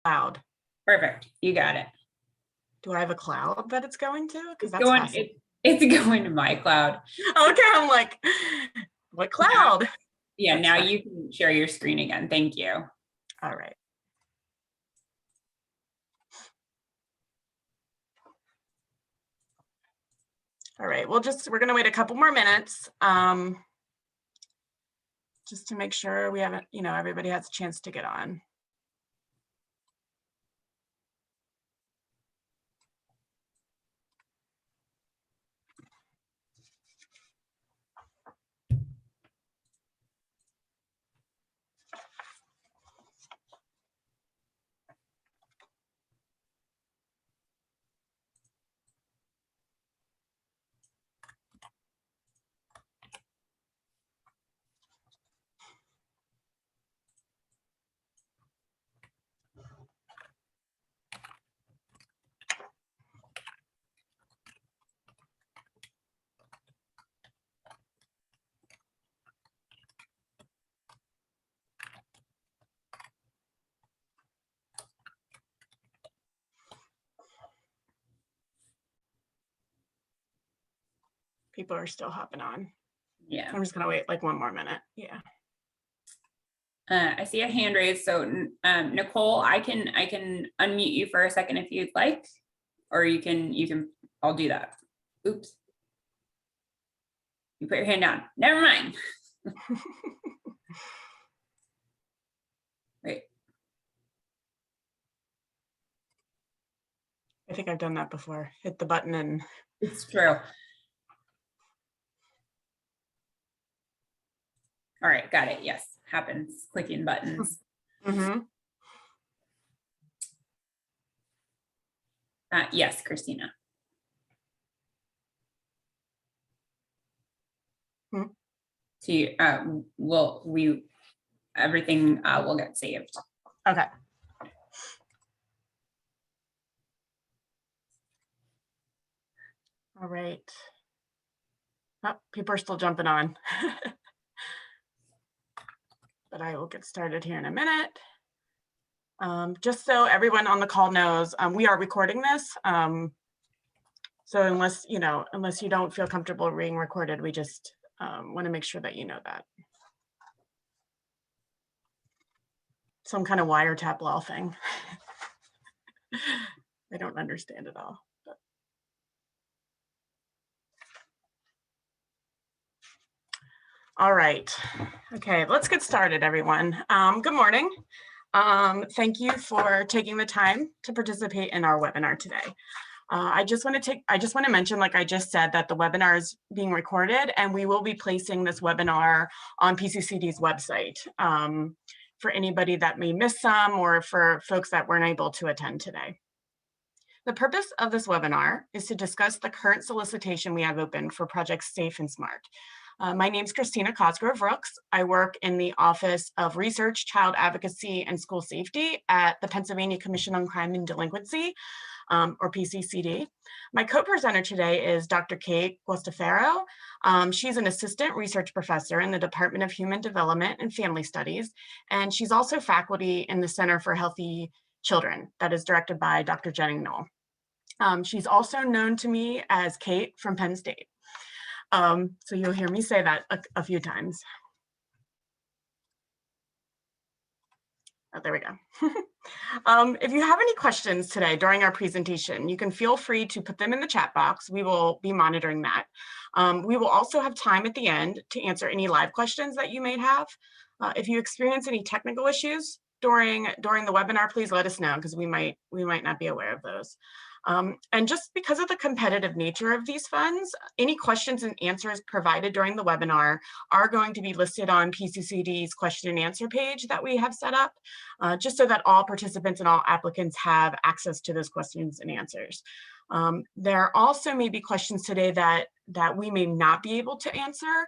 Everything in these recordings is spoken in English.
Cloud. Perfect. You got it. Do I have a cloud that it's going to? Because that's it's going to my cloud. Okay, I'm like, what cloud? Yeah, now you can share your screen again. Thank you. All right. All right, we're gonna wait a couple more minutes just to make sure we haven't, everybody has a chance to get on. People are still hopping on. Yeah. I'm just gonna wait like one more minute. Yeah. I see a hand raised. So Nicole, I can unmute you for a second if you'd like, or you can, I'll do that. Oops. You put your hand down. Never mind. Wait. I think I've done that before. Hit the button and. It's true. All right, got it. Yes, happens. Clicking buttons. Mm-hmm. Yes, Christina. So everything will get saved. Okay. All right. Oh, people are still jumping on. But I will get started here in a minute. Just so everyone on the call knows, we are recording this. So unless you don't feel comfortable being recorded, we just want to make sure that you know that. Some kind of wiretap law thing. I don't understand it all. But. All right. Okay, let's get started, everyone. Good morning. Thank you for taking the time to participate in our webinar today. I just want to mention, like I just said, that the webinar is being recorded and we will be placing this webinar on PCCD's website for anybody that may miss some or for folks that weren't able to attend today. The purpose of this webinar is to discuss the current solicitation we have open for projects Safe and Smart. My name is Christina Cosgrove-Rooks. I work in the Office of Research, Child Advocacy, and School Safety at the Pennsylvania Commission on Crime and Delinquency, or PCCD. My co-presenter today is Dr. Kate Guastafaro. She's an assistant research professor in the Department of Human Development and Family Studies, and she's also faculty in the Center for Healthy Children that is directed by Dr. Jenny Knoll. She's also known to me as Kate from Penn State. So you'll hear me say that a few times. Oh, there we go. If you have any questions today during our presentation, you can feel free to put them in the chat box. We will be monitoring that. We will also have time at the end to answer any live questions that you may have. If you experience any technical issues during the webinar, please let us know because we might not be aware of those. And just because of the competitive nature of these funds, any questions and answers provided during the webinar are going to be listed on PCCD's question and answer page that we have set up, just so that all participants and all applicants have access to those questions and answers. There also may be questions today that we may not be able to answer.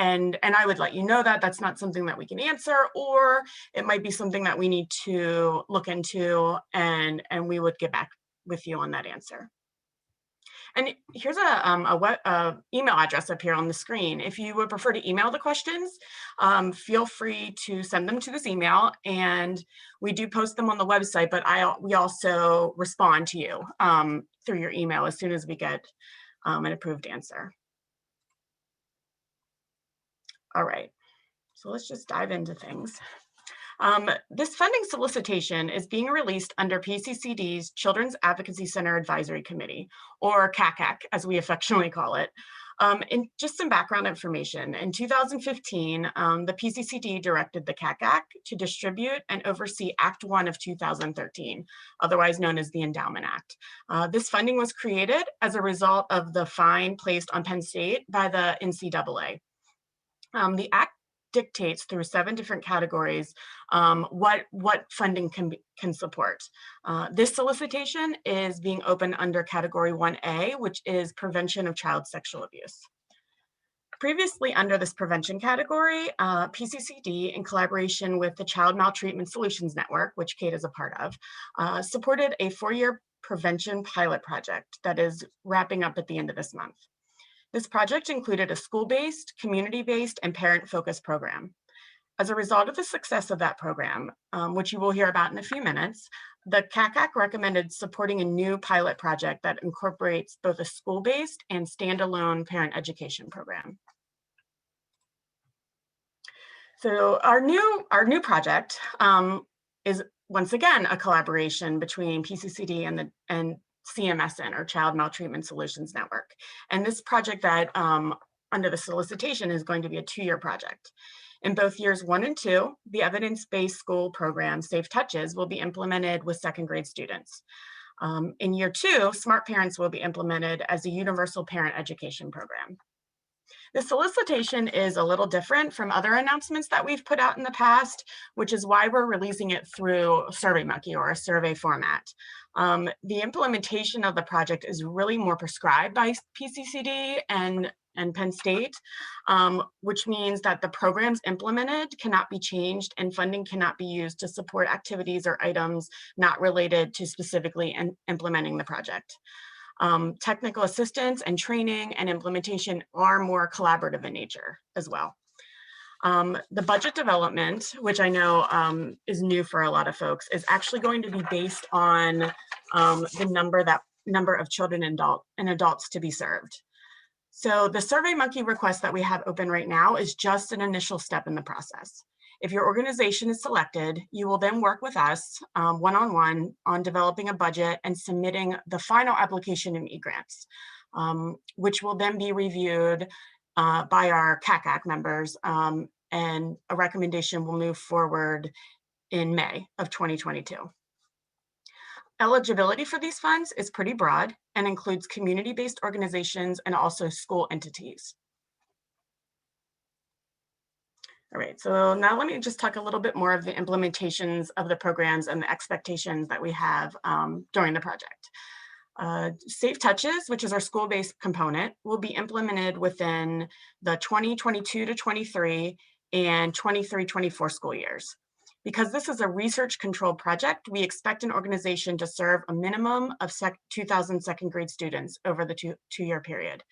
And I would let you know that that's not something that we can answer, or it might be something that we need to look into and we would get back with you on that answer. And here's a email address up here on the screen. If you would prefer to email the questions, feel free to send them to this email, and we do post them on the website, but we also respond to you through your email as soon as we get an approved answer. All right, so let's just dive into things. This funding solicitation is being released under PCCD's Children's Advocacy Center Advisory Committee, or CACAC, as we affectionately call it. And just some background information. In 2015, the PCCD directed the CACAC to distribute and oversee Act 1 of 2013, otherwise known as the Endowment Act. This funding was created as a result of the fine placed on Penn State by the NCAA. The Act dictates through 7 different categories what funding can support. This solicitation is being opened under category 1A, which is prevention of child sexual abuse. Previously under this prevention category, PCCD, in collaboration with the Child Maltreatment Solutions Network, which Kate is a part of, supported a 4-year prevention pilot project that is wrapping up at the end of this month. This project included a school-based, community-based, and parent-focused program. As a result of the success of that program, which you will hear about in a few minutes, the CACAC recommended supporting a new pilot project that incorporates both a school-based and standalone parent education program. So our new project is once again a collaboration between PCCD and CMSN, or Child Maltreatment Solutions Network. And this project that under the solicitation is going to be a 2-year project. In both years 1 and 2, the evidence-based school program, Safe Touches, will be implemented with 2nd grade students. In year 2, Smart Parents will be implemented as a universal parent education program. The solicitation is a little different from other announcements that we've put out in the past, which is why we're releasing it through SurveyMonkey, or a survey format. The implementation of the project is really more prescribed by PCCD and Penn State, which means that the programs implemented cannot be changed and funding cannot be used to support activities or items not related to specifically implementing the project. Technical assistance and training and implementation are more collaborative in nature as well. The budget development, which I know is new for a lot of folks, is actually going to be based on the number of children and adults to be served. So the SurveyMonkey request that we have open right now is just an initial step in the process. If your organization is selected, you will then work with us one-on-one on developing a budget and submitting the final application in eGrants, which will then be reviewed by our CACAC members, and a recommendation will move forward in May of 2022. Eligibility for these funds is pretty broad and includes community-based organizations and also school entities. All right, so now let me just talk a little bit more of the implementations of the programs and the expectations that we have during the project. Safe Touches, which is our school-based component, will be implemented within the 2022 to 23 and 23-24 school years. Because this is a research-controlled project, we expect an organization to serve a minimum of 2,000 2nd grade students over the two-year period.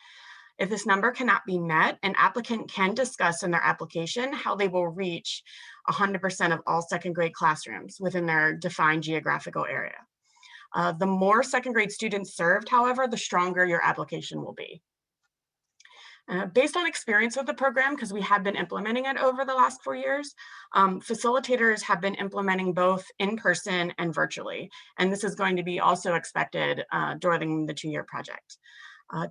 If this number cannot be met, an applicant can discuss in their application how they will reach 100% of all 2nd grade classrooms within their defined geographical area. The more 2nd grade students served, however, the stronger your application will be. Based on experience with the program, because we have been implementing it over the last 4 years, facilitators have been implementing both in person and virtually. And this is going to be also expected during the 2-year project.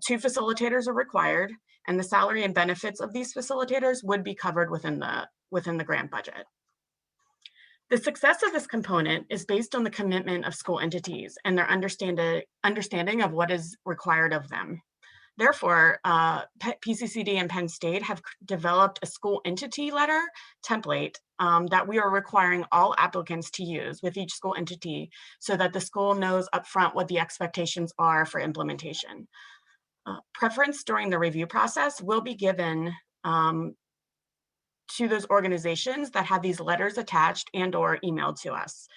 2 facilitators are required, and the salary and benefits of these facilitators would be covered within the grant budget. The success of this component is based on the commitment of school entities and their understanding of what is required of them. Therefore, PCCD and Penn State have developed a school entity letter template that we are requiring all applicants to use with each school entity so that the school knows upfront what the expectations are for implementation. Preference during the review process will be given to those organizations that have these letters attached and/or emailed to us.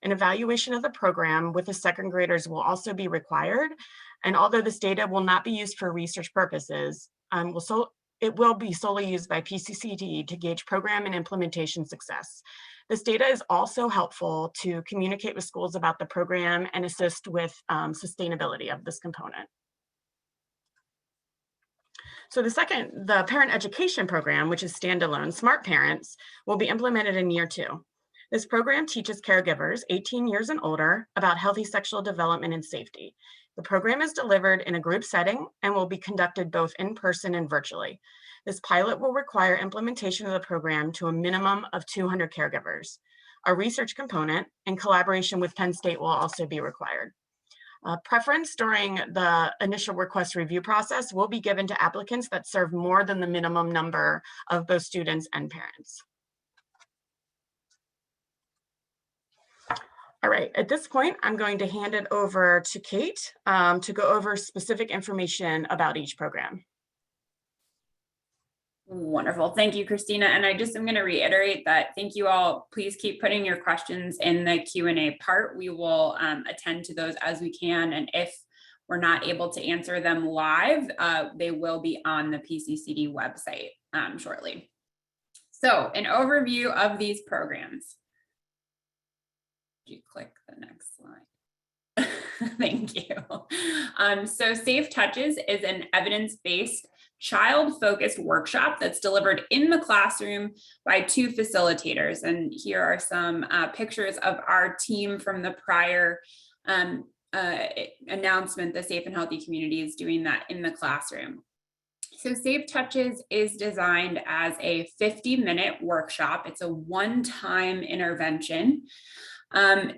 An evaluation of the program with the second graders will also be required. And although this data will not be used for research purposes, it will be solely used by PCCD to gauge program and implementation success. This data is also helpful to communicate with schools about the program and assist with sustainability of this component. So the parent education program, which is standalone, Smart Parents, will be implemented in year 2. This program teaches caregivers 18 years and older about healthy sexual development and safety. The program is delivered in a group setting and will be conducted both in person and virtually. This pilot will require implementation of the program to a minimum of 200 caregivers. A research component in collaboration with Penn State will also be required. Preference during the initial request review process will be given to applicants that serve more than the minimum number of both students and parents. All right, at this point, I'm going to hand it over to Kate to go over specific information about each program. Wonderful. Thank you, Christina. And I'm going to reiterate that thank you all. Please keep putting your questions in the Q&A part. We will attend to those as we can. And if we're not able to answer them live, they will be on the PCCD website shortly. So an overview of these programs. You click the next slide. Thank you. So Safe Touches is an evidence-based child-focused workshop that's delivered in the classroom by 2 facilitators. And here are some pictures of our team from the prior announcement, the Safe and Healthy Communities doing that in the classroom. So Safe Touches is designed as a 50-minute workshop. It's a one-time intervention.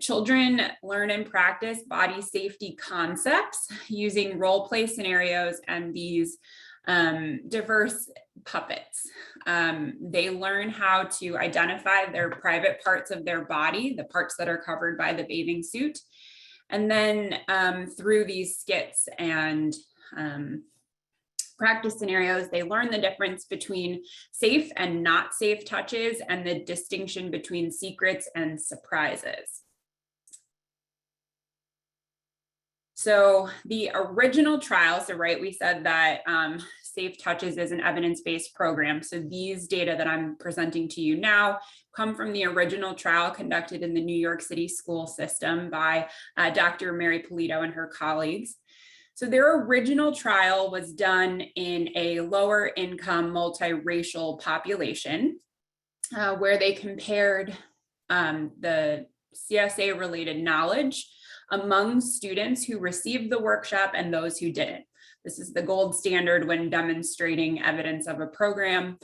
Children learn and practice body safety concepts using role play scenarios and these diverse puppets. They learn how to identify their private parts of their body, the parts that are covered by the bathing suit. And then through these skits and practice scenarios, they learn the difference between safe and not safe touches and the distinction between secrets and surprises. So the original trial, so right, we said that Safe Touches is an evidence-based program. So these data that I'm presenting to you now come from the original trial conducted in the New York City school system by Dr. Mary Polito and her colleagues. So their original trial was done in a lower income multiracial population where they compared the CSA related knowledge among students who received the workshop and those who didn't. This is the gold standard when demonstrating evidence of a program.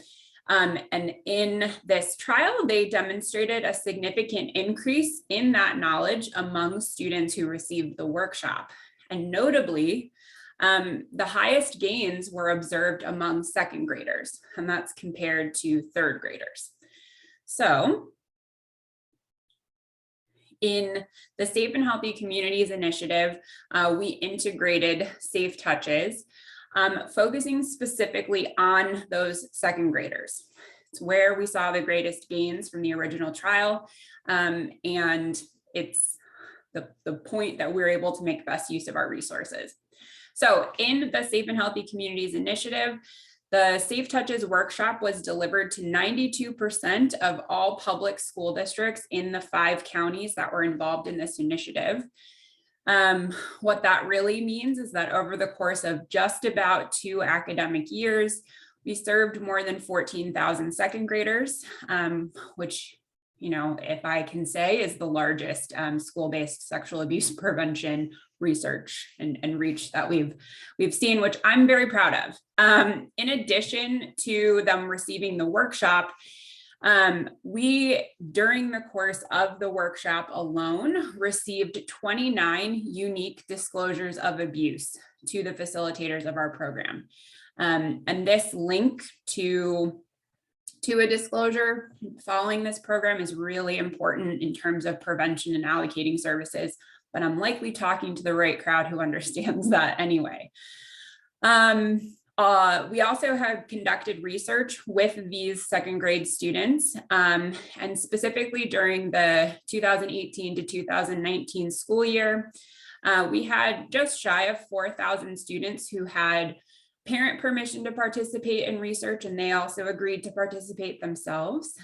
And in this trial, they demonstrated a significant increase in that knowledge among students who received the workshop. And notably, the highest gains were observed among second graders, and that's compared to third graders. So in the Safe and Healthy Communities Initiative, we integrated Safe Touches, focusing specifically on those second graders. It's where we saw the greatest gains from the original trial, and it's the point that we're able to make best use of our resources. So in the Safe and Healthy Communities Initiative, the Safe Touches workshop was delivered to 92% of all public school districts in the 5 counties that were involved in this initiative. What that really means is that over the course of just about 2 academic years, we served more than 14,000 second graders, which, you know, if I can say, is the largest school-based sexual abuse prevention research and reach that we've seen, which I'm very proud of. In addition to them receiving the workshop, we, during the course of the workshop alone, received 29 unique disclosures of abuse to the facilitators of our program. And this link to a disclosure following this program is really important in terms of prevention and allocating services, but I'm likely talking to the right crowd who understands that anyway. We also have conducted research with these second grade students, and specifically during the 2018 to 2019 school year, we had just shy of 4,000 students who had parent permission to participate in research, and they also agreed to participate themselves.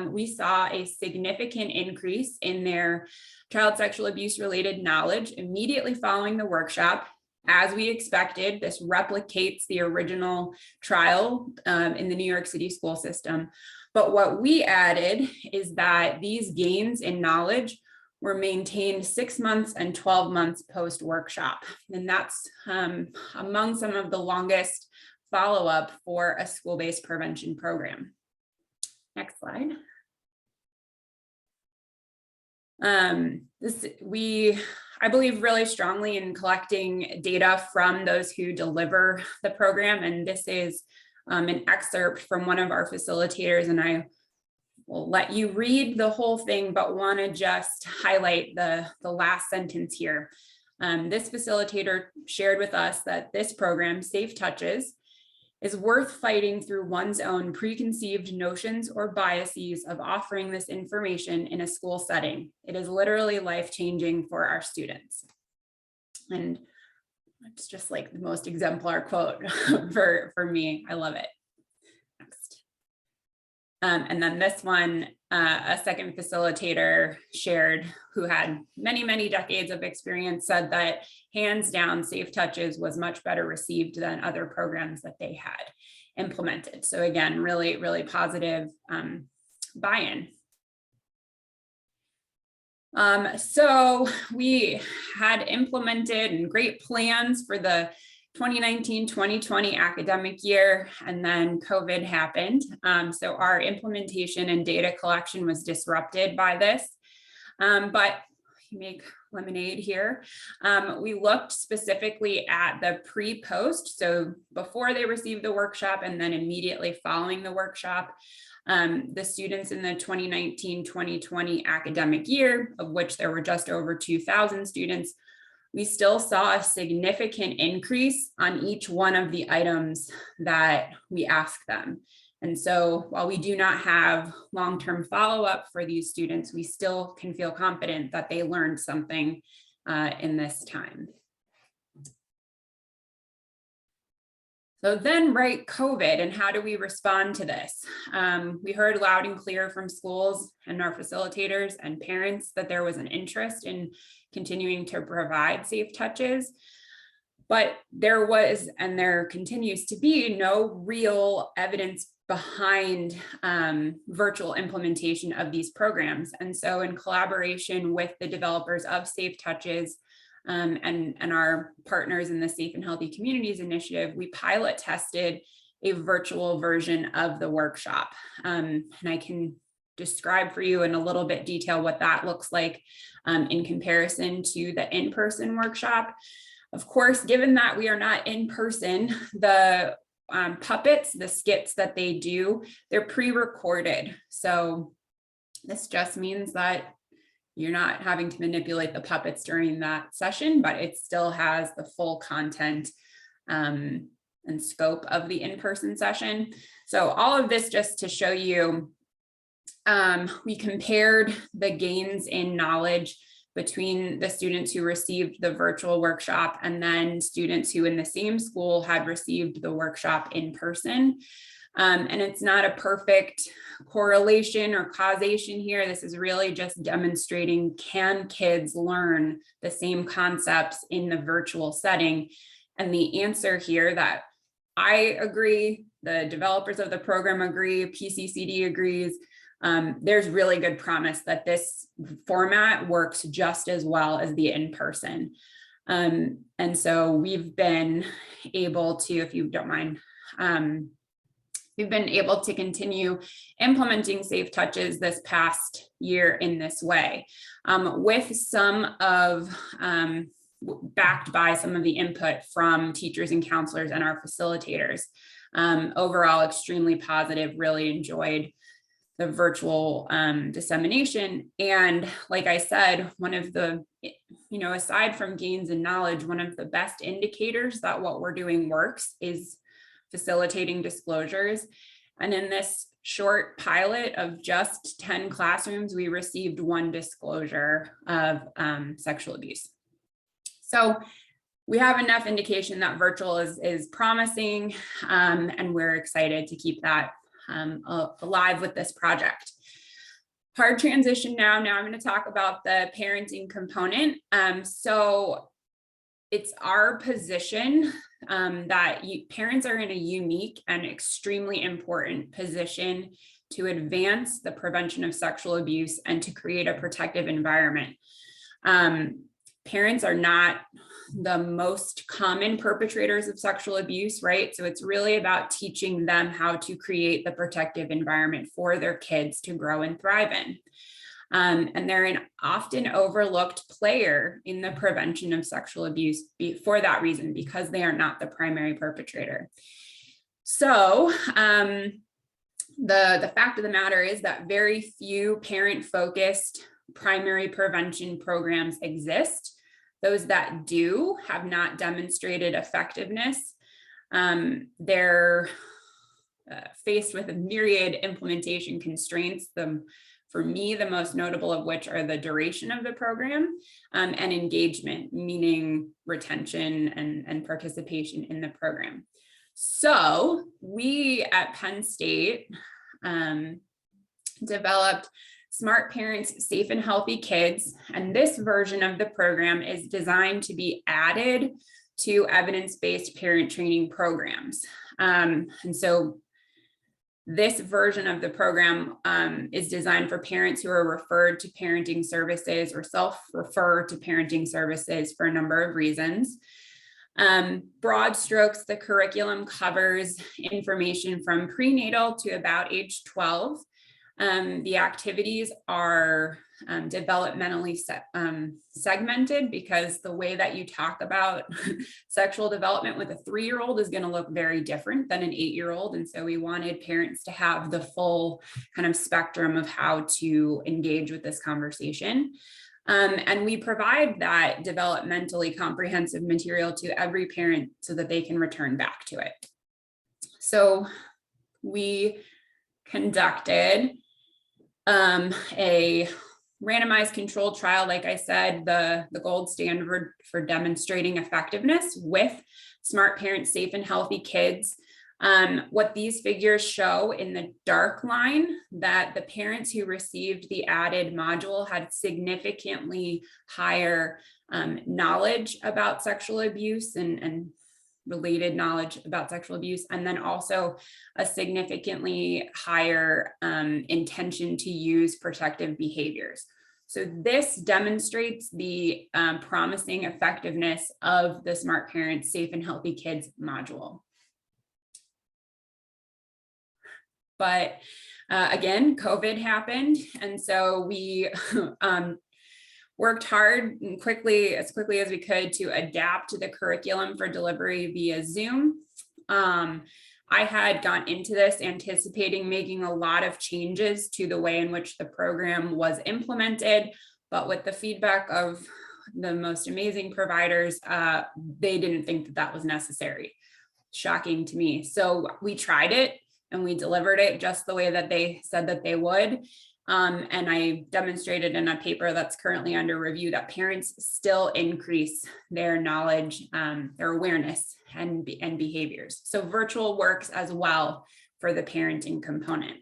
We saw a significant increase in their child sexual abuse related knowledge immediately following the workshop. As we expected, this replicates the original trial in the New York City school system. But what we added is that these gains in knowledge were maintained 6 months and 12 months post-workshop. And that's among some of the longest follow-up for a school-based prevention program. Next slide. I believe really strongly in collecting data from those who deliver the program. And this is an excerpt from one of our facilitators, and I will let you read the whole thing, but want to just highlight the last sentence here. This facilitator shared with us that this program, Safe Touches, is worth fighting through one's own preconceived notions or biases of offering this information in a school setting. It is literally life-changing for our students. And it's just like the most exemplar quote for me. I love it. Next. And then this one, a second facilitator shared, who had many, many decades of experience, said that hands down, Safe Touches was much better received than other programs that they had implemented. So again, really, really positive buy-in. So we had implemented and great plans for the 2019-2020 academic year, and then COVID happened. So our implementation and data collection was disrupted by this, but you make lemonade here. We looked specifically at the pre-post, so before they received the workshop and then immediately following the workshop. The students in the 2019-2020 academic year, of which there were just over 2,000 students, we still saw a significant increase on each one of the items that we asked them. And so while we do not have long-term follow-up for these students, we still can feel confident that they learned something in this time. So then, right, COVID, and how do we respond to this? We heard loud and clear from schools and our facilitators and parents that there was an interest in continuing to provide Safe Touches, but there was, and there continues to be, no real evidence behind virtual implementation of these programs. And so in collaboration with the developers of Safe Touches, and our partners in the Safe and Healthy Communities Initiative, we pilot tested a virtual version of the workshop. And I can describe for you in a little bit detail what that looks like in comparison to the in-person workshop. Of course, given that we are not in person, the puppets, the skits that they do, they're pre-recorded. So this just means that you're not having to manipulate the puppets during that session, but it still has the full content and scope of the in-person session. So all of this just to show you, we compared the gains in knowledge between the students who received the virtual workshop and then students who in the same school had received the workshop in person. And it's not a perfect correlation or causation here. This is really just demonstrating, can kids learn the same concepts in the virtual setting? And the answer here that I agree, the developers of the program agree, PCCD agrees, there's really good promise that this format works just as well as the in-person. And so we've been able to, if you don't mind, we've been able to continue implementing Safe Touches this past year in this way, with some of, backed by some of the input from teachers and counselors and our facilitators. Overall, extremely positive, really enjoyed the virtual dissemination. And like I said, one of the, aside from gains in knowledge, one of the best indicators that what we're doing works is facilitating disclosures. And in this short pilot of just 10 classrooms, we received 1 disclosure of sexual abuse. So we have enough indication that virtual is promising, and we're excited to keep that alive with this project. Hard transition now. Now I'm going to talk about the parenting component. So it's our position that parents are in a unique and extremely important position to advance the prevention of sexual abuse and to create a protective environment. Parents are not the most common perpetrators of sexual abuse, right? So it's really about teaching them how to create the protective environment for their kids to grow and thrive in. And they're an often overlooked player in the prevention of sexual abuse for that reason, because they are not the primary perpetrator. So the fact of the matter is that very few parent-focused primary prevention programs exist. Those that do have not demonstrated effectiveness. They're faced with a myriad implementation constraints. For me, the most notable of which are the duration of the program and engagement, meaning retention and participation in the program. So we at Penn State developed Smart Parents, Safe and Healthy Kids. And this version of the program is designed to be added to evidence-based parent training programs. And so this version of the program is designed for parents who are referred to parenting services or self-refer to parenting services for a number of reasons. Broad strokes, the curriculum covers information from prenatal to about age 12. The activities are developmentally segmented, because the way that you talk about sexual development with a 3-year-old is going to look very different than an 8-year-old. And so we wanted parents to have the full kind of spectrum of how to engage with this conversation. And we provide that developmentally comprehensive material to every parent so that they can return back to it. So we conducted a randomized controlled trial, like I said, the gold standard for demonstrating effectiveness with Smart Parents, Safe and Healthy Kids. What these figures show in the dark line, that the parents who received the added module had significantly higher knowledge about sexual abuse and related knowledge about sexual abuse, and then also a significantly higher intention to use protective behaviors. So this demonstrates the promising effectiveness of the Smart Parents, Safe and Healthy Kids module. But again, COVID happened, and so we worked hard and as quickly as we could to adapt the curriculum for delivery via Zoom. I had gone into this anticipating making a lot of changes to the way in which the program was implemented, but with the feedback of the most amazing providers, they didn't think that that was necessary. Shocking to me. So we tried it and we delivered it just the way that they said that they would. And I demonstrated in a paper that's currently under review that parents still increase their knowledge, their awareness and behaviors. So virtual works as well for the parenting component.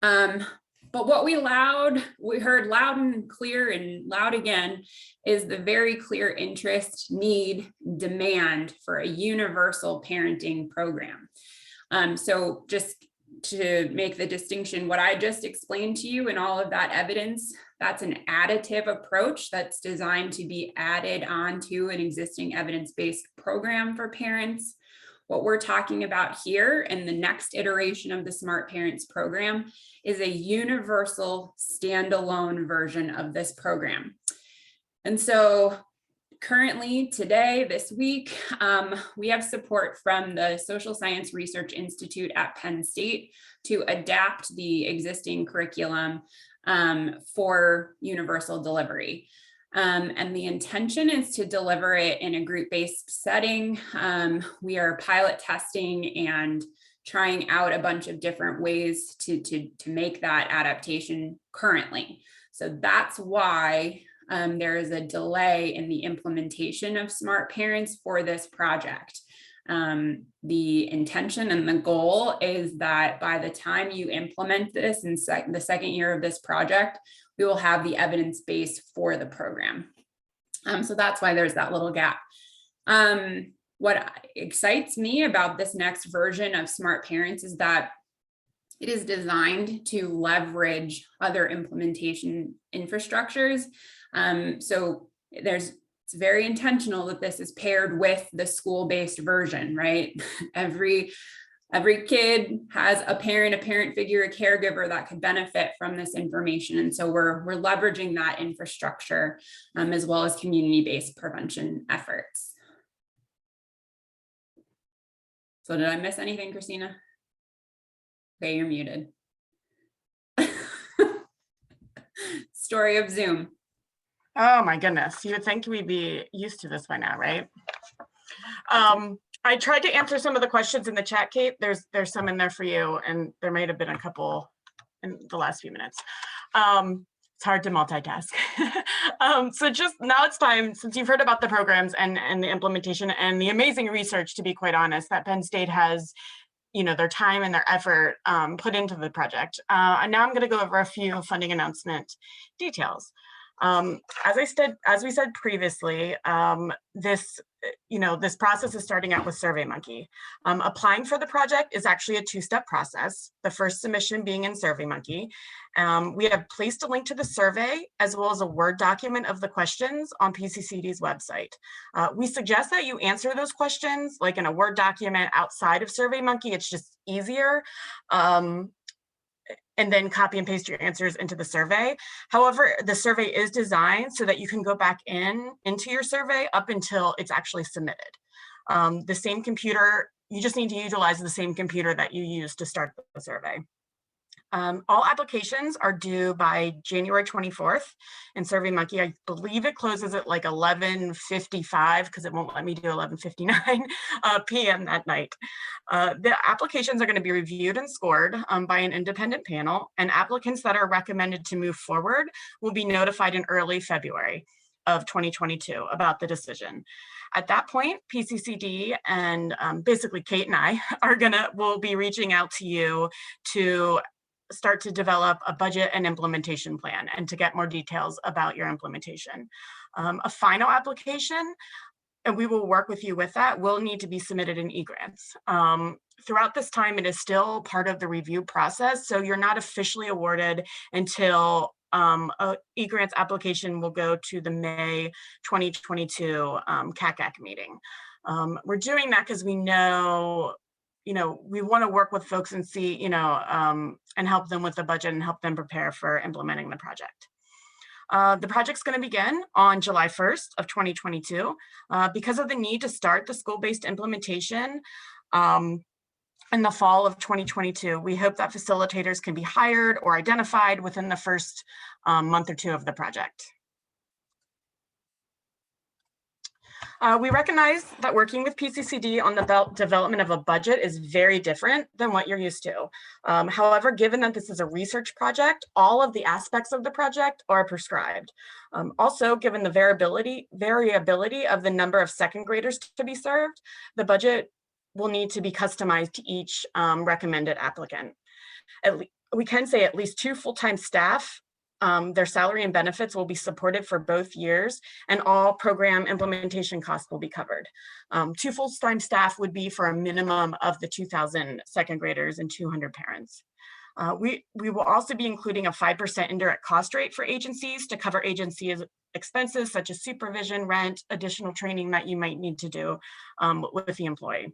But what we heard loud and clear and loud again is the very clear interest, need, demand for a universal parenting program. So just to make the distinction, what I just explained to you and all of that evidence, that's an additive approach that's designed to be added onto an existing evidence-based program for parents. What we're talking about here in the next iteration of the Smart Parents program is a universal standalone version of this program. And so currently, today, this week, we have support from the Social Science Research Institute at Penn State to adapt the existing curriculum for universal delivery. And the intention is to deliver it in a group-based setting. We are pilot testing and trying out a bunch of different ways to make that adaptation currently. So that's why there is a delay in the implementation of Smart Parents for this project. The intention and the goal is that by the time you implement this in the second year of this project, we will have the evidence base for the program. So that's why there's that little gap. What excites me about this next version of Smart Parents is that it is designed to leverage other implementation infrastructures. So it's very intentional that this is paired with the school-based version, right? Every kid has a parent figure, a caregiver that could benefit from this information. And so we're leveraging that infrastructure as well as community-based prevention efforts. So did I miss anything, Christina? Okay, you're muted. Story of Zoom. Oh my goodness, you would think we'd be used to this by now, right? I tried to answer some of the questions in the chat, Kate. There's some in there for you, and there might have been a couple in the last few minutes. It's hard to multitask. So just now it's time, since you've heard about the programs and the implementation and the amazing research, to be quite honest, that Penn State has, their time and their effort put into the project. And now I'm going to go over a few funding announcement details. As we said previously, this process is starting out with SurveyMonkey. Applying for the project is actually a two-step process, the first submission being in SurveyMonkey. We have placed a link to the survey as well as a Word document of the questions on PCCD's website. We suggest that you answer those questions like in a Word document outside of SurveyMonkey. It's just easier. And then copy and paste your answers into the survey. However, the survey is designed so that you can go back into your survey up until it's actually submitted. The same computer, you just need to utilize the same computer that you used to start the survey. All applications are due by January 24th, and SurveyMonkey, I believe it closes at like 11:55 because it won't let me do 11:59 p.m. that night. The applications are going to be reviewed and scored by an independent panel, and applicants that are recommended to move forward will be notified in early February of 2022 about the decision. At that point, PCCD and basically Kate and I will be reaching out to you to start to develop a budget and implementation plan and to get more details about your implementation. A final application, and we will work with you with that, will need to be submitted in eGrants. Throughout this time, it is still part of the review process, so you're not officially awarded until a eGrants application will go to the May 2022 CACAC meeting. We're doing that because we know we want to work with folks and see, and help them with the budget and help them prepare for implementing the project. The project's going to begin on July 1st of 2022. Because of the need to start the school-based implementation in the fall of 2022, we hope that facilitators can be hired or identified within the first month or two of the project. We recognize that working with PCCD on the development of a budget is very different than what you're used to. However, given that this is a research project, all of the aspects of the project are prescribed. Also, given the variability of the number of second graders to be served, the budget will need to be customized to each recommended applicant. We can say at least 2 full-time staff. Their salary and benefits will be supported for both years, and all program implementation costs will be covered. 2 full-time staff would be for a minimum of the 2,000 second graders and 200 parents. We will also be including a 5% indirect cost rate for agencies to cover agency expenses such as supervision, rent, additional training that you might need to do with the employee.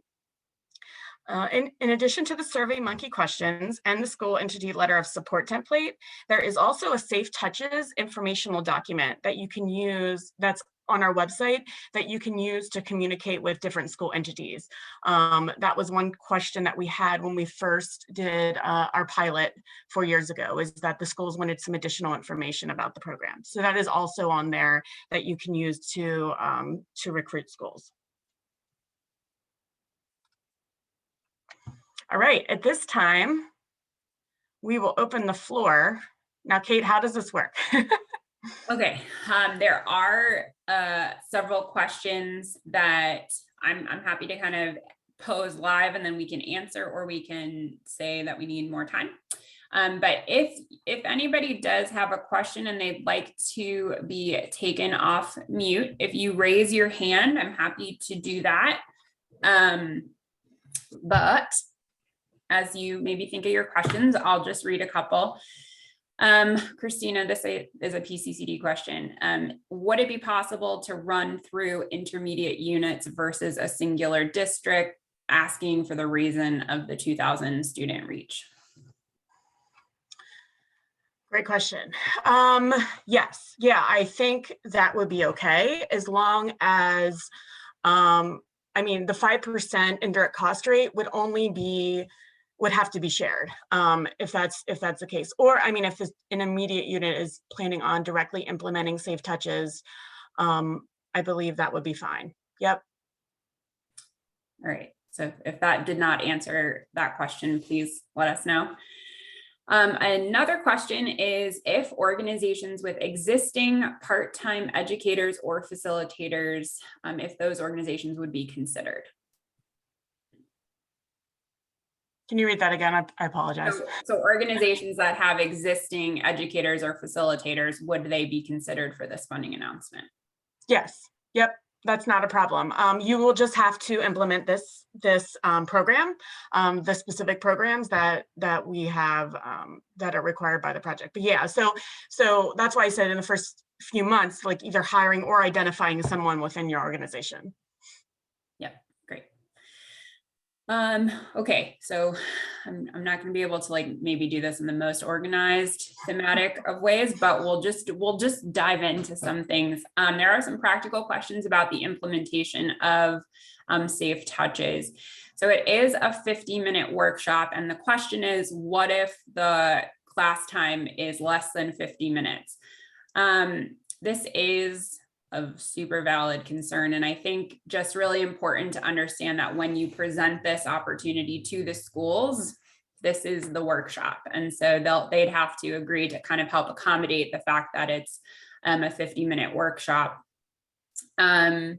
In addition to the Survey Monkey questions and the school entity letter of support template, there is also a Safe Touches informational document that you can use that's on our website that you can use to communicate with different school entities. That was one question that we had when we first did our pilot 4 years ago, is that the schools wanted some additional information about the program. So that is also on there that you can use to recruit schools. All right, at this time, we will open the floor. Now, Kate, how does this work? Okay, there are several questions that I'm happy to kind of pose live, and then we can answer, or we can say that we need more time. But if anybody does have a question and they'd like to be taken off mute, if you raise your hand, I'm happy to do that. But as you maybe think of your questions, I'll just read a couple. Christina, this is a PCCD question. Would it be possible to run through intermediate units versus a singular district, asking for the reason of the 2,000 student reach? Great question. Yes, yeah, I think that would be okay, as long as, I mean, the 5% indirect cost rate would have to be shared, if that's the case. Or, I mean, if an immediate unit is planning on directly implementing Safe Touches, I believe that would be fine. Yep. All right, so if that did not answer that question, please let us know. Another question is if organizations with existing part-time educators or facilitators, if those organizations would be considered. Can you read that again? I apologize. So organizations that have existing educators or facilitators, would they be considered for this funding announcement? Yes. Yep. That's not a problem. You will just have to implement this program, the specific programs that we have that are required by the project. But yeah, so that's why I said in the first few months, like either hiring or identifying someone within your organization. Yep, great. Okay, so I'm not going to be able to like maybe do this in the most organized thematic of ways, but we'll just dive into some things. There are some practical questions about the implementation of Safe Touches. So it is a 50-minute workshop, and the question is, what if the class time is less than 50 minutes? This is a super valid concern. And I think just really important to understand that when you present this opportunity to the schools, this is the workshop. And so they'd have to agree to kind of help accommodate the fact that it's a 50-minute workshop. So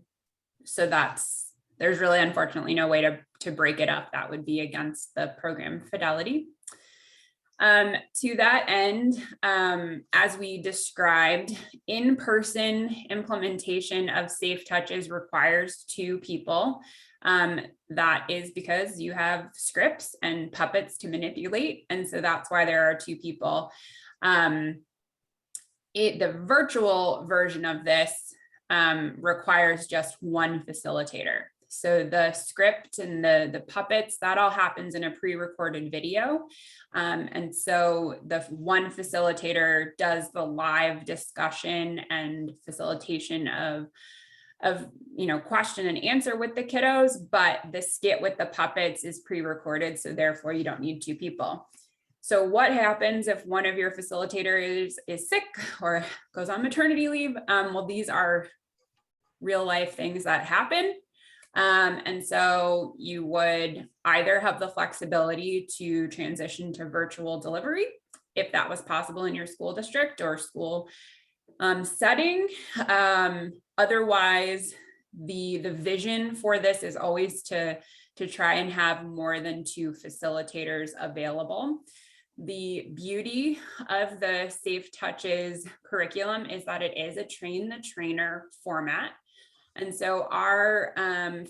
there's really unfortunately no way to break it up. That would be against the program fidelity. To that end, as we described, in-person implementation of Safe Touches requires 2 people. That is because you have scripts and puppets to manipulate. And so that's why there are 2 people. The virtual version of this requires just 1 facilitator. So the script and the puppets, that all happens in a pre-recorded video. And so the 1 facilitator does the live discussion and facilitation of question and answer with the kiddos, but the skit with the puppets is pre-recorded. So therefore you don't need 2 people. So what happens if one of your facilitators is sick or goes on maternity leave? Well, these are real life things that happen. And so you would either have the flexibility to transition to virtual delivery, if that was possible in your school district or school setting. Otherwise, the vision for this is always to try and have more than 2 facilitators available. The beauty of the Safe Touches curriculum is that it is a train the trainer format. And so our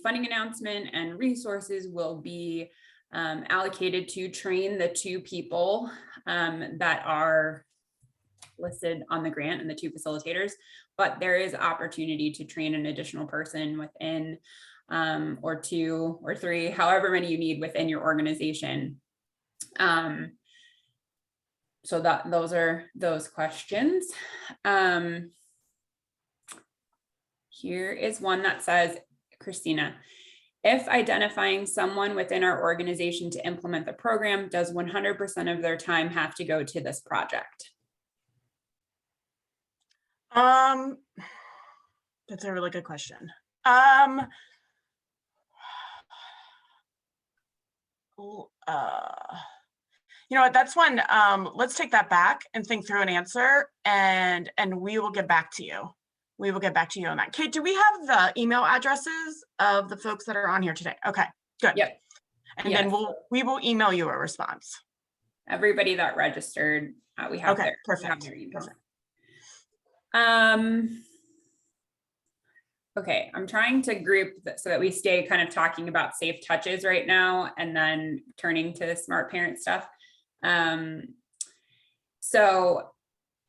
funding announcement and resources will be allocated to train the 2 people that are listed on the grant and the 2 facilitators, but there is opportunity to train an additional person within or 2 or 3, however many you need within your organization. So those are those questions. Here is one that says, Christina, if identifying someone within our organization to implement the program, does 100% of their time have to go to this project? That's a really good question. You know what, that's one, let's take that back and think through an answer, and we will get back to you. We will get back to you on that. Kate, do we have the email addresses of the folks that are on here today? Okay, good. Yep. And then we will email you a response. Everybody that registered, we have okay, their, perfect. their email. Perfect. Okay, I'm trying to group so that we stay kind of talking about safe touches right now and then turning to the smart parent stuff. So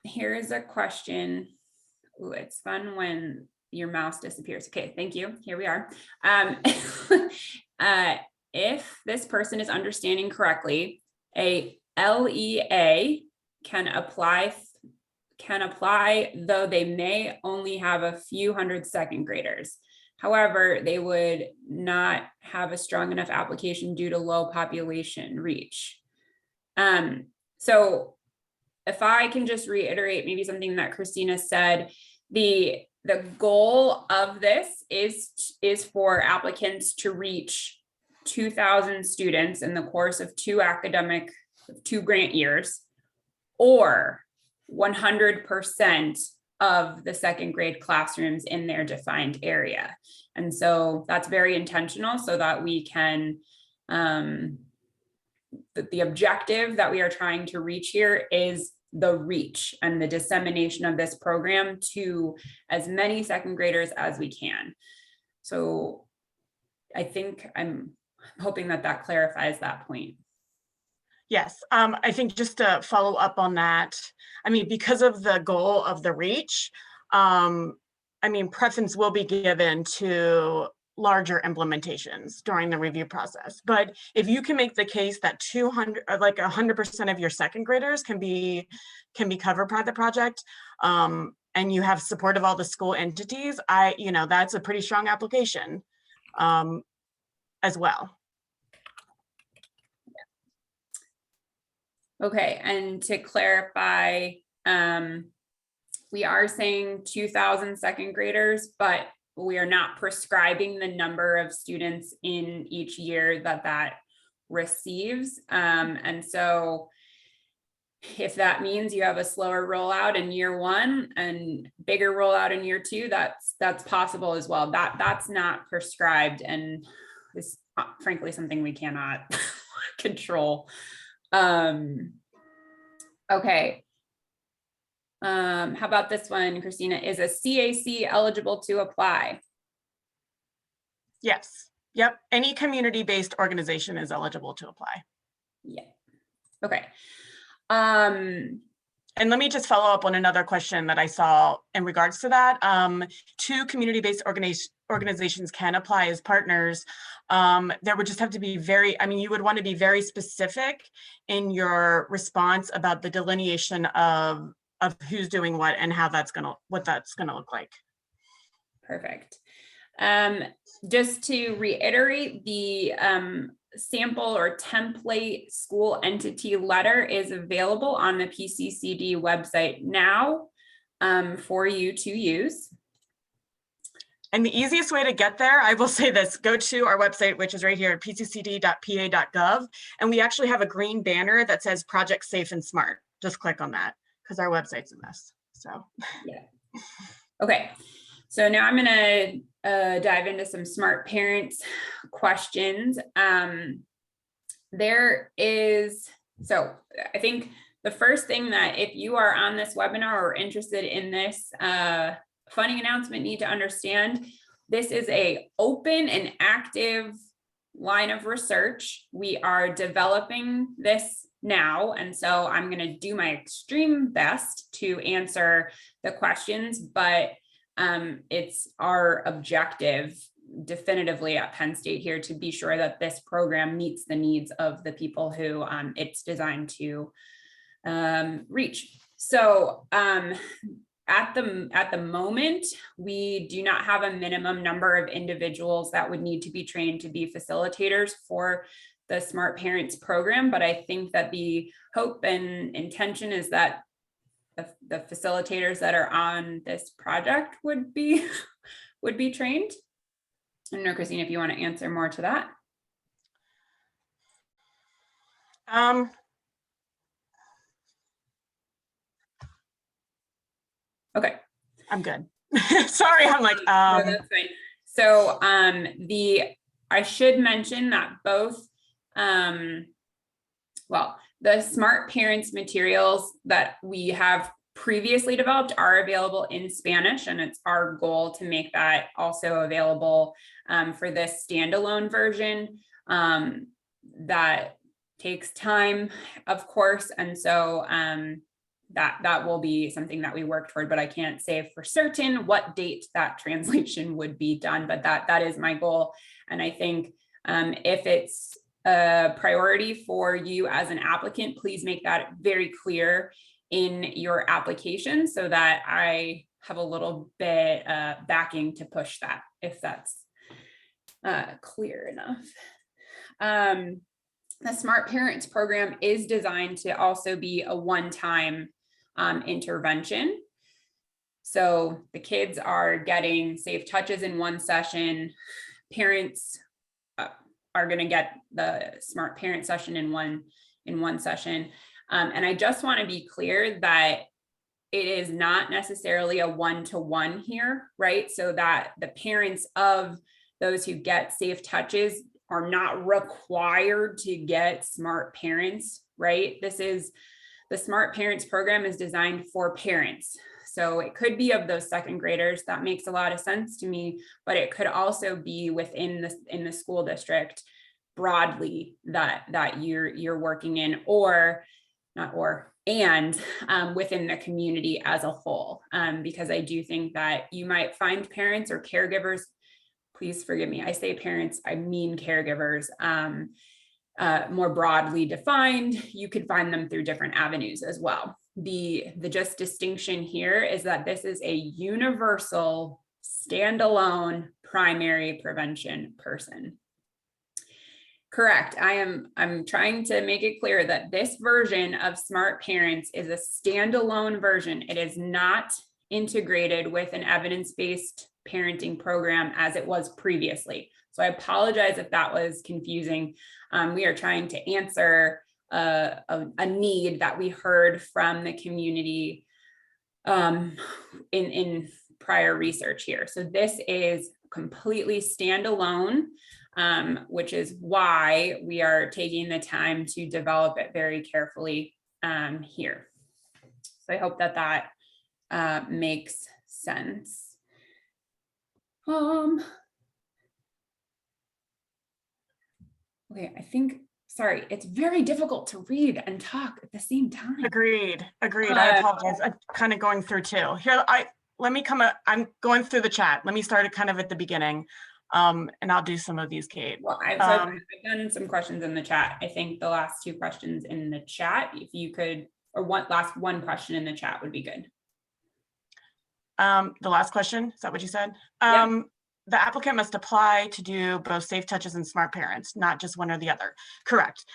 here's a question. Ooh, it's fun when your mouse disappears. Okay, thank you. Here we are. If this person is understanding correctly, a LEA can apply, though they may only have a few hundred second graders. However, they would not have a strong enough application due to low population reach. So if I can just reiterate maybe something that Christina said, the goal of this is for applicants to reach 2,000 students in the course of 2 grant years, or 100% of the second grade classrooms in their defined area. And so that's very intentional so that we can, the objective that we are trying to reach here is the reach and the dissemination of this program to as many second graders as we can. So I think I'm hoping that clarifies that point. Yes, I think just to follow up on that, I mean, because of the goal of the reach, I mean, preference will be given to larger implementations during the review process. But if you can make the case that 200, like 100% of your second graders can be covered by the project, and you have support of all the school entities, you know, that's a pretty strong application as well. Okay, and to clarify, we are saying 2,000 second graders, but we are not prescribing the number of students in each year that receives. And so if that means you have a slower rollout in year 1 and bigger rollout in year 2, that's possible as well. That's not prescribed and is frankly something we cannot control. Okay. How about this one, Christina? Is a CAC eligible to apply? Yes. Yep. Any community-based organization is eligible to apply. Yeah. Okay. And let me just follow up on another question that I saw in regards to that. 2 community-based organizations can apply as partners. There would just have to be you would want to be very specific in your response about the delineation of who's doing what and how what that's gonna look like. Perfect. Just to reiterate, the sample or template school entity letter is available on the PCCD website now for you to use. And the easiest way to get there, I will say this, go to our website, which is right here at pccd.pa.gov. And we actually have a green banner that says Project Safe and Smart. Just click on that because our website's a mess. So, yeah. Okay. So now I'm going to dive into some smart parents questions. So I think the first thing that if you are on this webinar or interested in this funding announcement, need to understand, this is an open and active line of research. We are developing this now. And so I'm going to do my extreme best to answer the questions, but it's our objective definitively at Penn State here to be sure that this program meets the needs of the people who it's designed to reach. So at the moment, we do not have a minimum number of individuals that would need to be trained to be facilitators for the Smart Parents program, but I think that the hope and intention is that the facilitators that are on this project would be trained. I don't know, Christine, if you want to answer more to that. Okay. I'm good. Sorry, I'm like, No, that's fine. So I should mention that both, well, the Smart Parents materials that we have previously developed are available in Spanish, and it's our goal to make that also available for this standalone version. That takes time, of course, and so that will be something that we work toward, but I can't say for certain what date that translation would be done, but that is my goal. And I think if it's a priority for you as an applicant, please make that very clear in your application so that I have a little bit backing to push that, if that's clear enough. The Smart Parents program is designed to also be a one-time intervention. So the kids are getting safe touches in one session. Parents are going to get the Smart Parent session in one session. And I just want to be clear that it is not necessarily a one-to-one here, right? So that the parents of those who get safe touches are not required to get Smart Parents, right? The Smart Parents program is designed for parents. So it could be of those second graders. That makes a lot of sense to me, but it could also be within the school district broadly that you're working in, and within the community as a whole. Because I do think that you might find parents or caregivers, please forgive me, I say parents, I mean caregivers, more broadly defined. You could find them through different avenues as well. The just distinction here is that this is a universal, standalone primary prevention person. Correct. I'm trying to make it clear that this version of Smart Parents is a standalone version. It is not integrated with an evidence-based parenting program as it was previously. So I apologize if that was confusing. We are trying to answer a need that we heard from the community in prior research here. So this is completely standalone, which is why we are taking the time to develop it very carefully here. So I hope that makes sense. Okay, I think, sorry, it's very difficult to read and talk at the same time. Agreed. I apologize. I'm kind of going through too. Here, I'm going through the chat. Let me start it kind of at the beginning. And I'll do some of these, Kate. Well, I've done some questions in the chat. I think the last two questions in the chat, if you could, or one question in the chat would be good. The last question, is that what you said? Yeah. The applicant must apply to do both Safe Touches and Smart Parents, not just one or the other. Correct.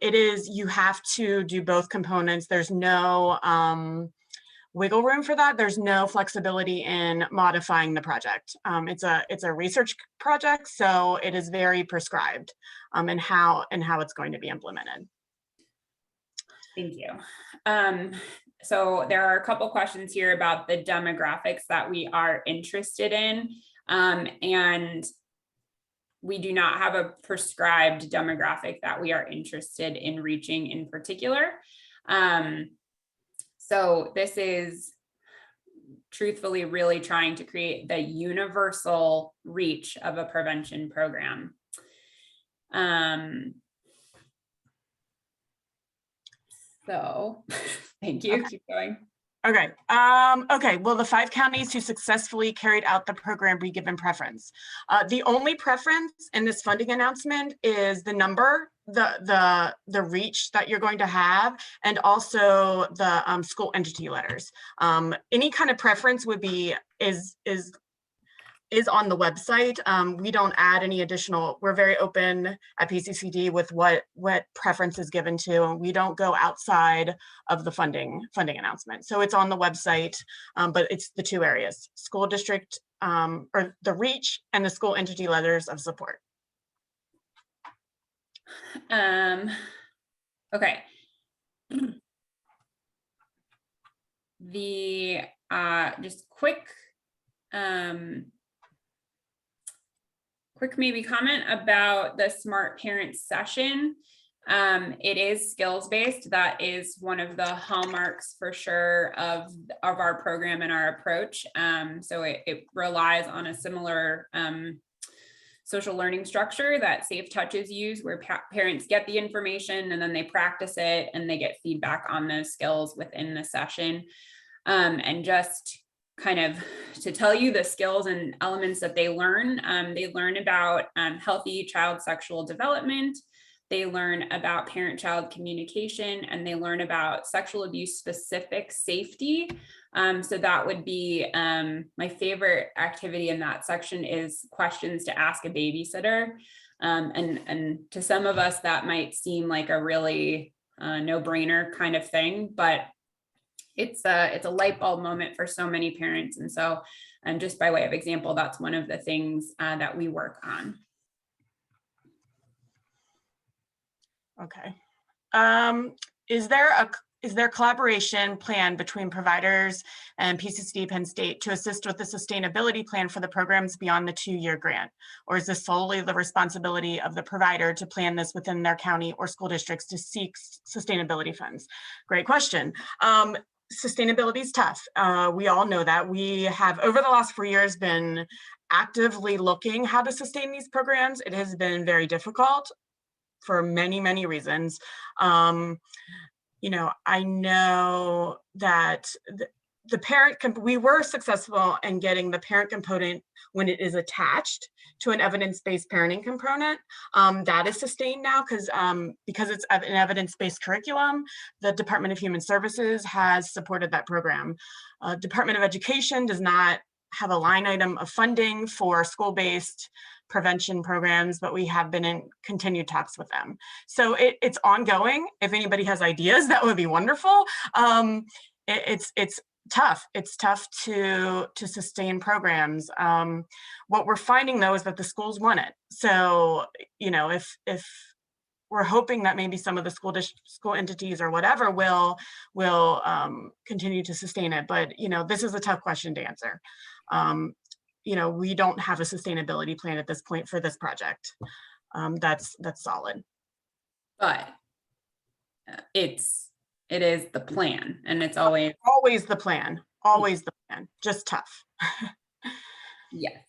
It is, you have to do both components. There's no wiggle room for that. There's no flexibility in modifying the project. It's a research project, so it is very prescribed in how it's going to be implemented. Thank you. So there are a couple questions here about the demographics that we are interested in. And we do not have a prescribed demographic that we are interested in reaching in particular. So this is truthfully really trying to create the universal reach of a prevention program. So thank you. Okay. Keep going. Okay. Okay. Will the 5 counties who successfully carried out the program be given preference? The only preference in this funding announcement is the number, the reach that you're going to have, and also the school entity letters. Any kind of preference would be is on the website. We don't add any additional, we're very open at PCCD with what preference is given to, and we don't go outside of the funding announcement. So it's on the website, but it's the 2 areas, school district, or the reach, and the school entity letters of support. Okay. The just quick maybe comment about the Smart Parents session. It is skills-based. That is one of the hallmarks for sure of our program and our approach. So it relies on a similar social learning structure that Safe Touches use, where parents get the information and then they practice it and they get feedback on those skills within the session. And just kind of to tell you the skills and elements that they learn about healthy child sexual development. They learn about parent-child communication, and they learn about sexual abuse specific safety. So that would be my favorite activity in that section is questions to ask a babysitter. And to some of us, that might seem like a really no-brainer kind of thing, but it's a light bulb moment for so many parents. And so, just by way of example, that's one of the things that we work on. Okay. Is there collaboration plan between providers and PCCD Penn State to assist with the sustainability plan for the programs beyond the 2-year grant? Or is this solely the responsibility of the provider to plan this within their county or school districts to seek sustainability funds? Great question. Sustainability is tough. We all know that. We have, over the last 4 years, been actively looking how to sustain these programs. It has been very difficult for many, many reasons. You know, I know that the parent, we were successful in getting the parent component when it is attached to an evidence-based parenting component. That is sustained now because it's an evidence-based curriculum. The Department of Human Services has supported that program. Department of Education does not have a line item of funding for school-based prevention programs, but we have been in continued talks with them. So it's ongoing. If anybody has ideas, that would be wonderful. It's tough. It's tough to sustain programs. What we're finding though is that the schools want it. So, you know, if we're hoping that maybe some of the school entities or whatever will continue to sustain it, but you know, this is a tough question to answer. You know, we don't have a sustainability plan at this point for this project. That's solid. But it is the plan, and it's always the plan, always the plan, just tough. Yes.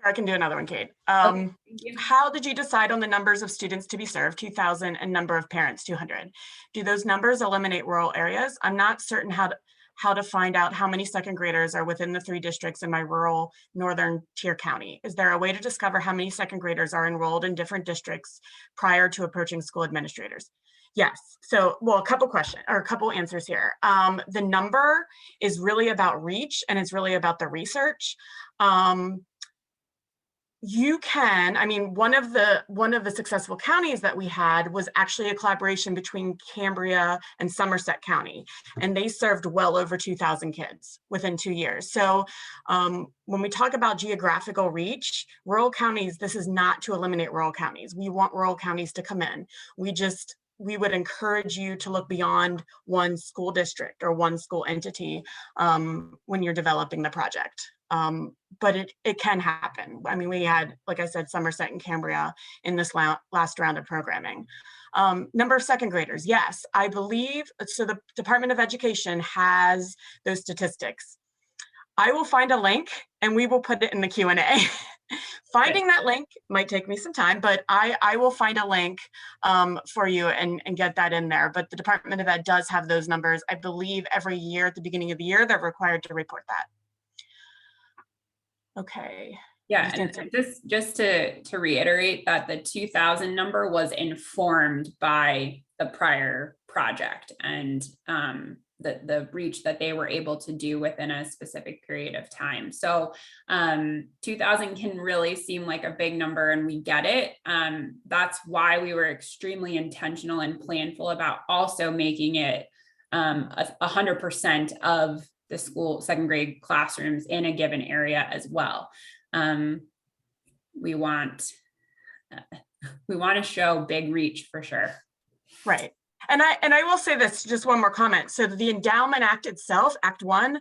I can do another one, Kate. Okay, how did you decide on the numbers of students to be served, 2,000, and number of parents, 200? Do those numbers eliminate rural areas? I'm not certain how to find out how many second graders are within the 3 districts in my rural northern tier county. Is there a way to discover how many second graders are enrolled in different districts prior to approaching school administrators? Yes. So, well, a couple answers here. The number is really about reach, and it's really about the research. You can, I mean, one of the successful counties that we had was actually a collaboration between Cambria and Somerset County, and they served well over 2,000 kids within 2 years. So when we talk about geographical reach, rural counties, this is not to eliminate rural counties. We want rural counties to come in. We would encourage you to look beyond one school district or one school entity when you're developing the project. But it can happen. I mean, we had, like I said, Somerset and Cambria in this last round of programming. Number of second graders, yes, I believe, so the Department of Education has those statistics. I will find a link and we will put it in the Q&A. Finding that link might take me some time, but I will find a link for you and get that in there. But the Department of Ed does have those numbers. I believe every year at the beginning of the year, they're required to report that. Okay. Yeah, and just to reiterate that the 2000 number was informed by the prior project and the reach that they were able to do within a specific period of time. So 2000 can really seem like a big number, and we get it. That's why we were extremely intentional and planful about also making it 100% of the school second grade classrooms in a given area as well. We want to show big reach for sure. Right. And I will say this, just one more comment. So the Endowment Act itself, Act 1,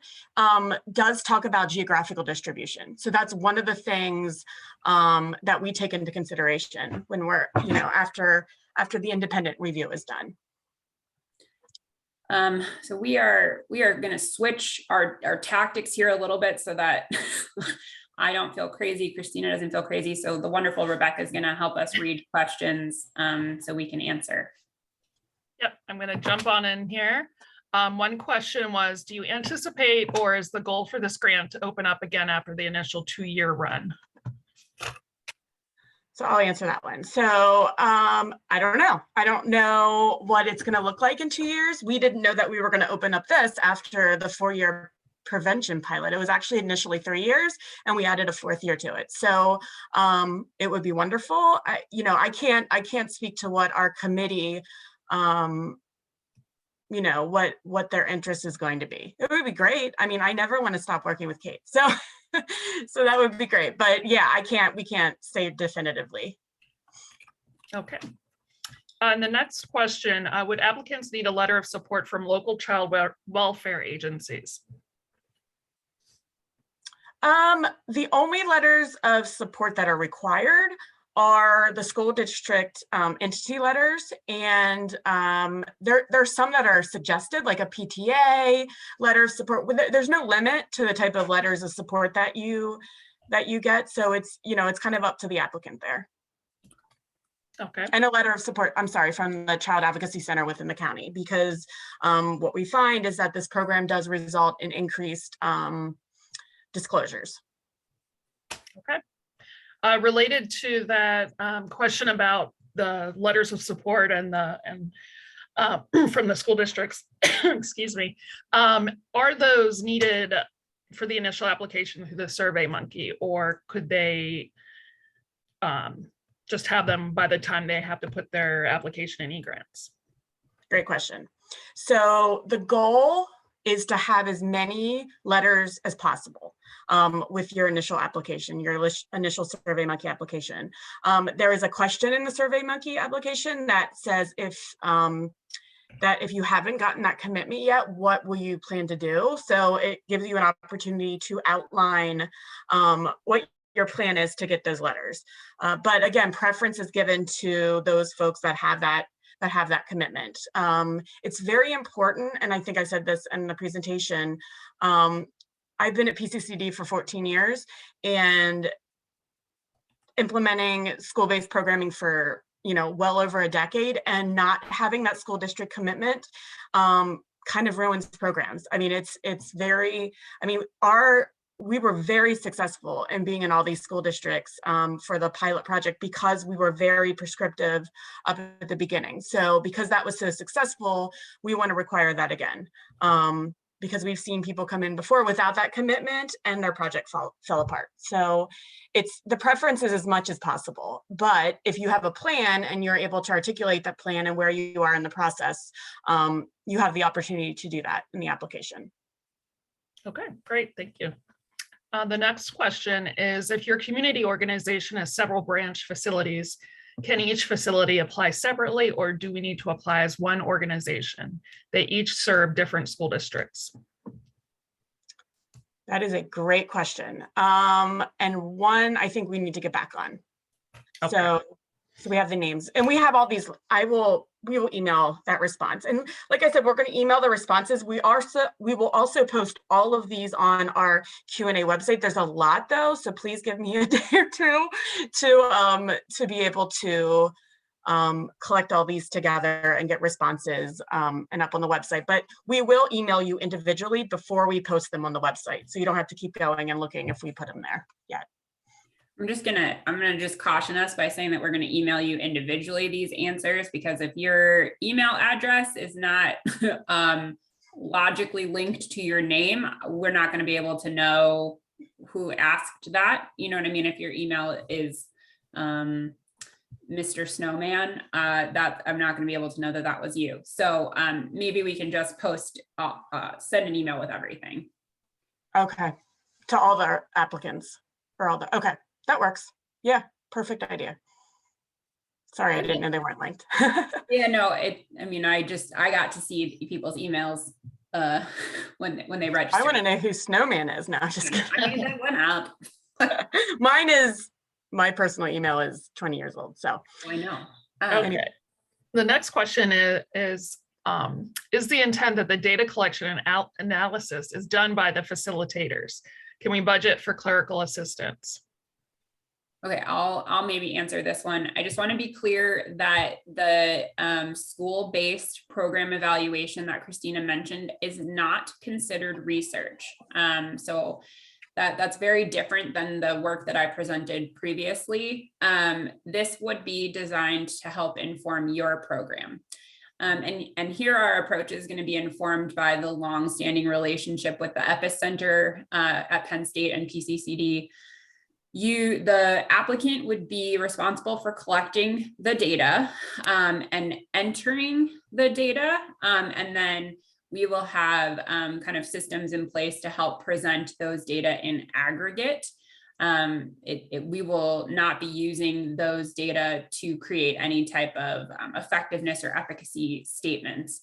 does talk about geographical distribution. So that's one of the things that we take into consideration when we're, after the independent review is done. So we are going to switch our tactics here a little bit so that I don't feel crazy, Christina doesn't feel crazy. So the wonderful Rebecca is going to help us read questions so we can answer. Yep, I'm going to jump on in here. One question was, do you anticipate or is the goal for this grant to open up again after the initial 2-year run? So I'll answer that one. So I don't know. I don't know what it's going to look like in 2 years. We didn't know that we were going to open up this after the 4-year prevention pilot. It was actually initially 3 years, and we added a 4th year to it. So it would be wonderful. I can't speak to what our committee, what their interest is going to be. It would be great. I mean, I never want to stop working with Kate. So so that would be great. But yeah, we can't say definitively. Okay. And the next question, would applicants need a letter of support from local child welfare agencies? The only letters of support that are required are the school district entity letters, and there's some that are suggested, like a PTA letter of support. There's no limit to the type of letters of support that you get, so it's it's kind of up to the applicant there. Okay. And a letter of support, I'm sorry, from the Child Advocacy Center within the county, because what we find is that this program does result in increased disclosures. Okay. Related to that question about the letters of support and from the school districts, excuse me, are those needed for the initial application through the SurveyMonkey, or could they just have them by the time they have to put their application in eGrants? Great question. So the goal is to have as many letters as possible with your initial application, your initial SurveyMonkey application. There is a question in the SurveyMonkey application that says that if you haven't gotten that commitment yet, what will you plan to do? So it gives you an opportunity to outline what your plan is to get those letters. But again, preference is given to those folks that have that commitment. It's very important, and I think I said this in the presentation, I've been at PCCD for 14 years and implementing school-based programming for well over a decade, and not having that school district commitment kind of ruins programs. I mean, we were very successful in being in all these school districts for the pilot project because we were very prescriptive up at the beginning. So because that was so successful, we want to require that again. Because we've seen people come in before without that commitment and their project fell apart. So it's the preference is as much as possible. But if you have a plan and you're able to articulate that plan and where you are in the process, you have the opportunity to do that in the application. Okay, great, thank you. The next question is, if your community organization has several branch facilities, can each facility apply separately, or do we need to apply as one organization? They each serve different school districts. That is a great question. And one I think we need to get back on. Okay. So So we have the names and we have all these. We will email that response. And like I said, we're going to email the responses. We will also post all of these on our Q&A website. There's a lot though, so please give me a day or two to be able to collect all these together and get responses and up on the website. But we will email you individually before we post them on the website, so you don't have to keep going and looking if we put them there yet. I'm gonna just caution us by saying that we're gonna email you individually these answers, because if your email address is not logically linked to your name, we're not gonna be able to know who asked that. You know what I mean? If your email is Mr. Snowman, that I'm not gonna be able to know that that was you. So maybe we can just send an email with everything. Okay, to all the applicants or all the, okay. That works. Yeah, perfect idea. Sorry, I didn't know they weren't linked. Yeah, no, I got to see people's emails when they registered. I want to know who Snowman is now. Just kidding. I mean, that went up. My personal email is 20 years old, so. I know. Okay. The next question is the intent that the data collection and analysis is done by the facilitators? Can we budget for clerical assistance? Okay, I'll maybe answer this one. I just want to be clear that the school-based program evaluation that Christina mentioned is not considered research. So that's very different than the work that I presented previously. This would be designed to help inform your program. And here our approach is going to be informed by the long-standing relationship with the Epicenter at Penn State and PCCD. The applicant would be responsible for collecting the data and entering the data. And then we will have kind of systems in place to help present those data in aggregate. We will not be using those data to create any type of effectiveness or efficacy statements.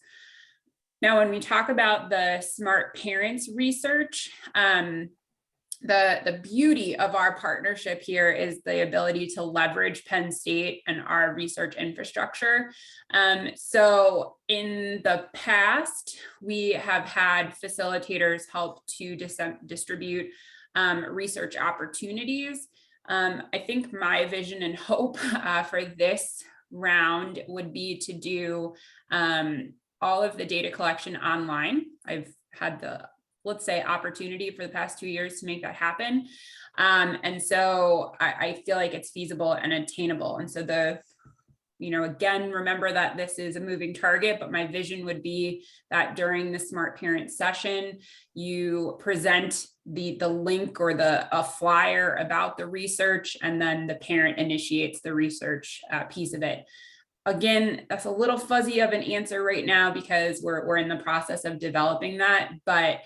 Now, when we talk about the smart parents research, the beauty of our partnership here is the ability to leverage Penn State and our research infrastructure. So in the past, we have had facilitators help to distribute research opportunities. I think my vision and hope for this round would be to do all of the data collection online. I've had the, let's say, opportunity for the past 2 years to make that happen. And so I feel like it's feasible and attainable. And so again, remember that this is a moving target, but my vision would be that during the Smart Parent session, you present the link or a flyer about the research, and then the parent initiates the research piece of it. Again, that's a little fuzzy of an answer right now because we're in the process of developing that, but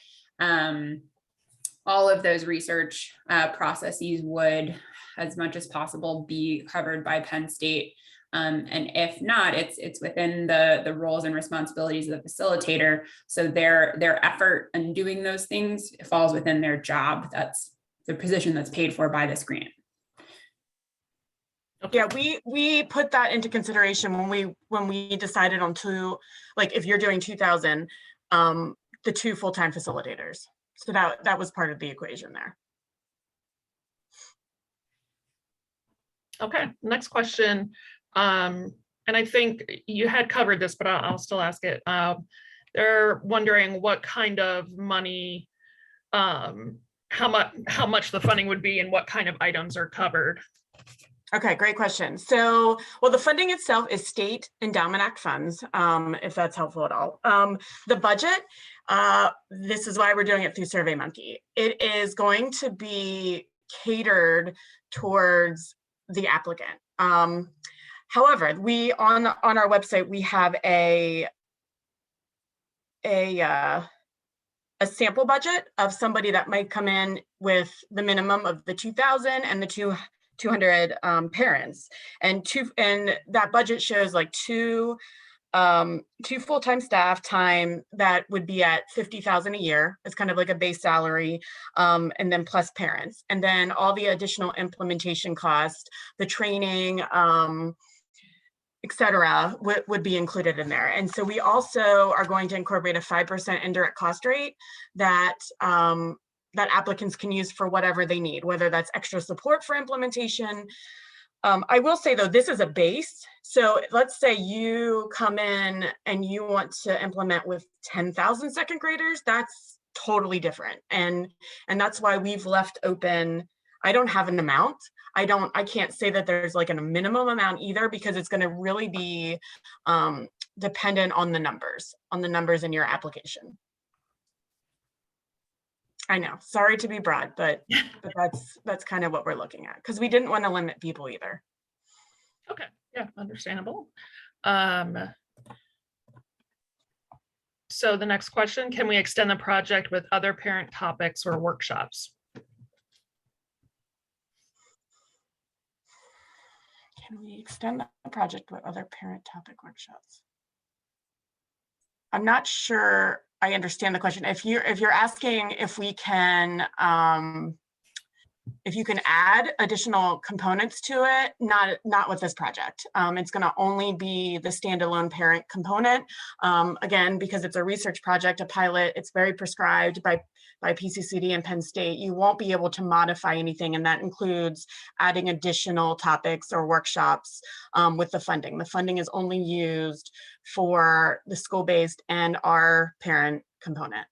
all of those research processes would, as much as possible, be covered by Penn State. And if not, it's within the roles and responsibilities of the facilitator. So their effort in doing those things falls within their job. That's the position that's paid for by this grant. Yeah, we put that into consideration when we decided on if you're doing 2,000, the 2 full-time facilitators. So that was part of the equation there. Okay, next question. And I think you had covered this, but I'll still ask it. They're wondering what kind of money, how much the funding would be and what kind of items are covered. Okay, great question. So, well, the funding itself is State Endowment Act funds, if that's helpful at all. The budget, this is why we're doing it through SurveyMonkey. It is going to be catered towards the applicant. However, we on our website, we have a sample budget of somebody that might come in with the minimum of the 2,000 and the 200 parents, and that budget shows like two full-time staff time that would be at 50,000 a year. It's kind of like a base salary, and then plus parents, and then all the additional implementation cost, the training, et cetera, would be included in there. And so we also are going to incorporate a 5% indirect cost rate that that applicants can use for whatever they need, whether that's extra support for implementation. I will say though, this is a base. So let's say you come in and you want to implement with 10,000 second graders, that's totally different. And that's why we've left open, I don't have an amount. I can't say that there's like a minimum amount either, because it's going to really be dependent on the numbers in your application. I know, sorry to be broad, but that's kind of what we're looking at, because we didn't want to limit people either. Okay, yeah, understandable. So the next question, can we extend the project with other parent topics or workshops? Can we extend the project with other parent topic workshops? I'm not sure I understand the question. If you're asking if we can, if you can add additional components to it, not with this project. It's going to only be the standalone parent component. Again, because it's a research project, a pilot, it's very prescribed by PCCD and Penn State. You won't be able to modify anything, and that includes adding additional topics or workshops with the funding. The funding is only used for the school-based and our parent component,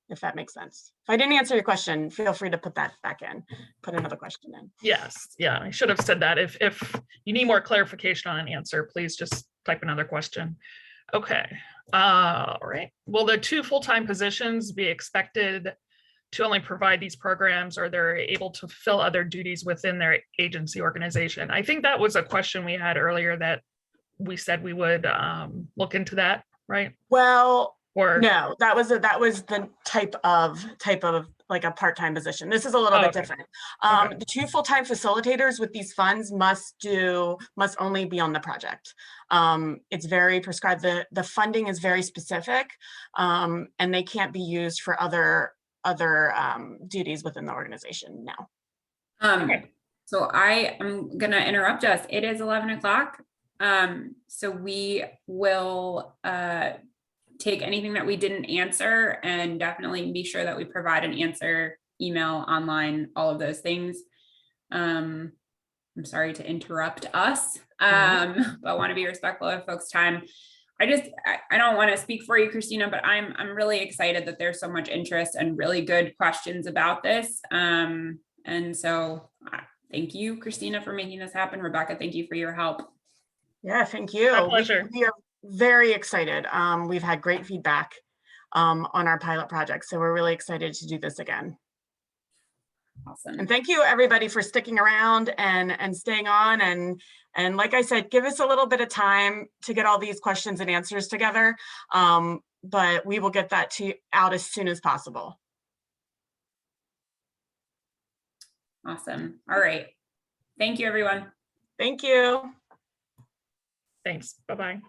if that makes sense. If I didn't answer your question, feel free to put that back in, put another question in. Yes, yeah, I should have said that. If you need more clarification on an answer, please just type another question. Okay, all right. Will the 2 full-time positions be expected to only provide these programs, or they're able to fill other duties within their agency organization? I think that was a question we had earlier that we said we would look into that, right? Well, Or no, that was the type of like a part-time position. This is a little bit different. The 2 full-time facilitators with these funds must only be on the project. It's very prescribed. The funding is very specific, and they can't be used for other duties within the organization now. So I am going to interrupt us. It is 11 o'clock. So we will take anything that we didn't answer and definitely be sure that we provide an answer, email, online, all of those things. I'm sorry to interrupt us, but I want to be respectful of folks' time. I don't want to speak for you, Christina, but I'm really excited that there's so much interest and really good questions about this. And so thank you, Christina, for making this happen. Rebecca, thank you for your help. Yeah, thank you. My pleasure. We are very excited. We've had great feedback on our pilot project, so we're really excited to do this again. Awesome. And thank you everybody for sticking around and staying on. And like I said, give us a little bit of time to get all these questions and answers together. But we will get that out as soon as possible. Awesome. All right. Thank you, everyone. Thank you. Thanks. Bye-bye.